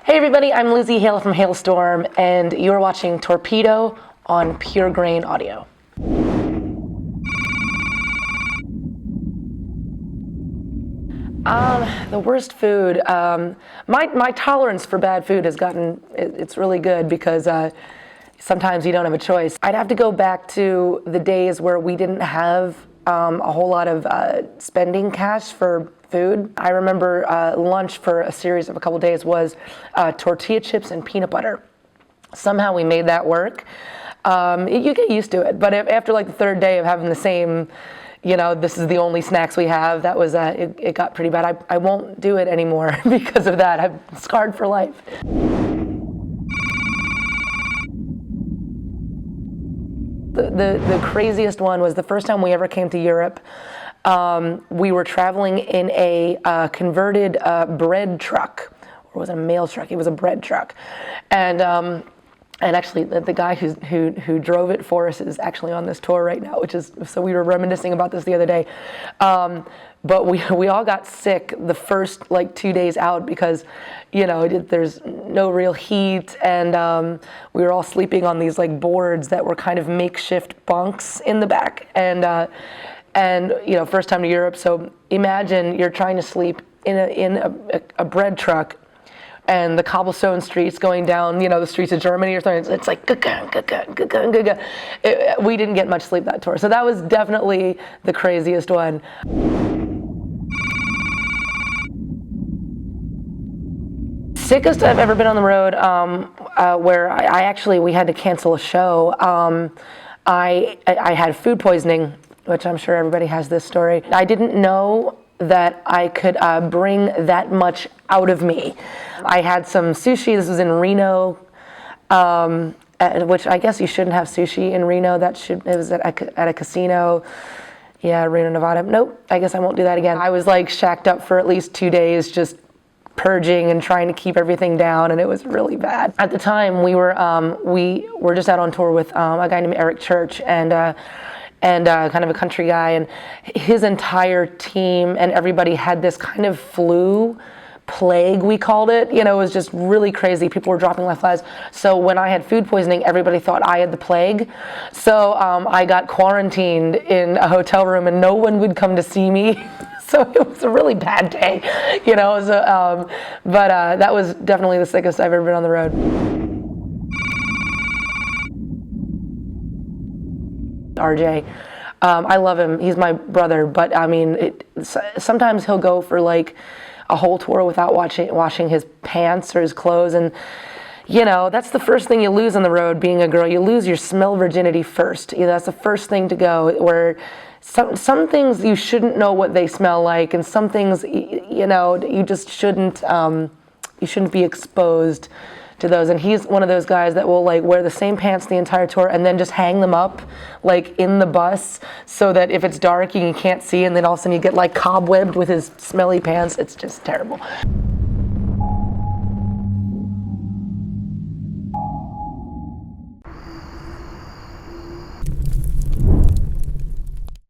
Hey everybody, I'm Lzzy Hale from Halestorm, and you're watching Tourpedoed on PureGrainAudio. The worst food. My tolerance for bad food has gotten, it's really good because sometimes you don't have a choice. I'd have to go back to the days where we didn't have a whole lot of spending cash for food. I remember lunch for a series of a couple days was tortilla chips and peanut butter. Somehow we made that work. You get used to it, but after like the third day of having the same, you know, this is the only snacks we have, that was, it got pretty bad. I won't do it anymore because of that. I'm scarred for life. The craziest one was the first time we ever came to Europe. We were traveling in a converted bread truck, or was it a mail truck? It was a bread truck, and actually the guy who drove it for us is actually on this tour right now, which is, so we were reminiscing about this the other day. But we all got sick the first like 2 days out because, you know, there's no real heat, and we were all sleeping on these like boards that were kind of makeshift bunks in the back, and you know, first time to Europe. So imagine you're trying to sleep in a bread truck, and the cobblestone streets going down, you know, the streets of Germany or something. It's like we didn't get much sleep that tour. So that was definitely the craziest one. Sickest I've ever been on the road, where we had to cancel a show. I had food poisoning, which I'm sure everybody has this story. I didn't know that I could bring that much out of me. I had some sushi. This was in Reano, which I guess you shouldn't have sushi in Reno. It was at a casino. Yeah, Reno, Nevada. Nope, I guess I won't do that again. I was like shacked up for at least 2 days, just purging and trying to keep everything down, and it was really bad. At the time, we were just out on tour with a guy named Eric Church, and kind of a country guy, and his entire team and everybody had this kind of flu plague, we called it. You know, it was just really crazy. People were dropping like flies. So when I had food poisoning, everybody thought I had the plague. So I got quarantined in a hotel room, and no one would come to see me. So it was a really bad day, you know. So, but that was definitely the sickest I've ever been on the road. RJ, I love him. He's my brother, but I mean, sometimes he'll go for like a whole tour without washing his pants or his clothes, and you know, that's the first thing you lose on the road being a girl. You lose your smell virginity first. You know, that's the first thing to go, where some things you shouldn't know what they smell like, and some things, you know, you just shouldn't be exposed to those. And he's one of those guys that will like wear the same pants the entire tour and then just hang them up like in the bus so that if it's dark you can't see, and then all of a sudden you get like cobwebbed with his smelly pants. It's just terrible.